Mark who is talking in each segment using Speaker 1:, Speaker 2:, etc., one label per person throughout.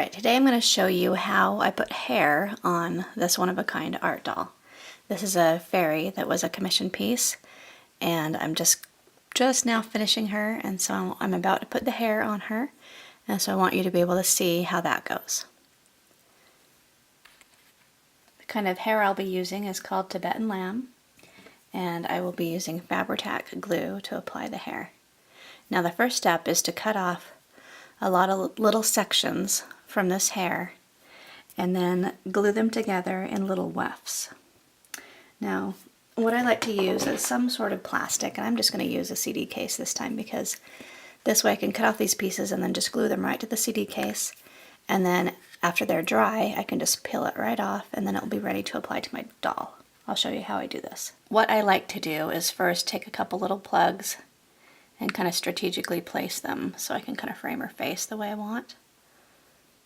Speaker 1: Alright, today I'm going to show you how I put hair on this one-of-a-kind art doll. This is a fairy that was a commission piece, and I'm just now finishing her, and so I'm about to put the hair on her, and so I want you to be able to see how that goes. The kind of hair I'll be using is called Tibetan Lamb, and I will be using Fabri-Tac glue to apply the hair. Now the first step is to cut off a lot of little sections from this hair and then glue them together in little wefts. Now what I like to use is some sort of plastic, and I'm just going to use a CD case this time because this way I can cut off these pieces and then just glue them right to the CD case, and then after they're dry I can just peel it right off and then it'll be ready to apply to my doll. I'll show you how I do this. What I like to do is first take a couple little plugs and kind of strategically place them so I can kind of frame her face the way I want.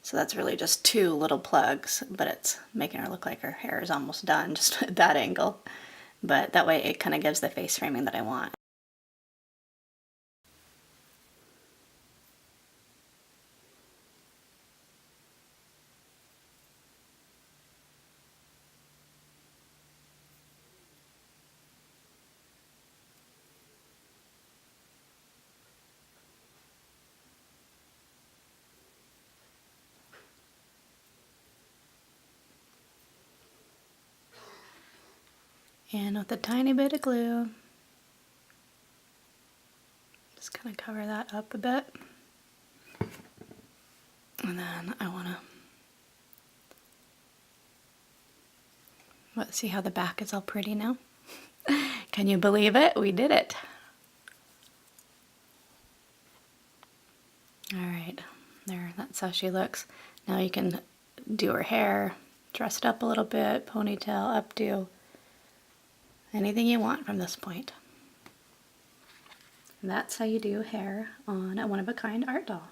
Speaker 1: So that's really just two little plugs, but it's making her look like her hair is almost done just at that angle. But that way it kind of gives the face framing that I want. And with a tiny bit of glue, just kind of cover that up a bit. And then I want to, let's see how the back is all pretty now. Can you believe it? We did it. Alright, there, that's how she looks. Now you can do her hair, dress it up a little bit, ponytail, updo, anything you want from this point. And that's how you do hair on a one-of-a-kind art doll.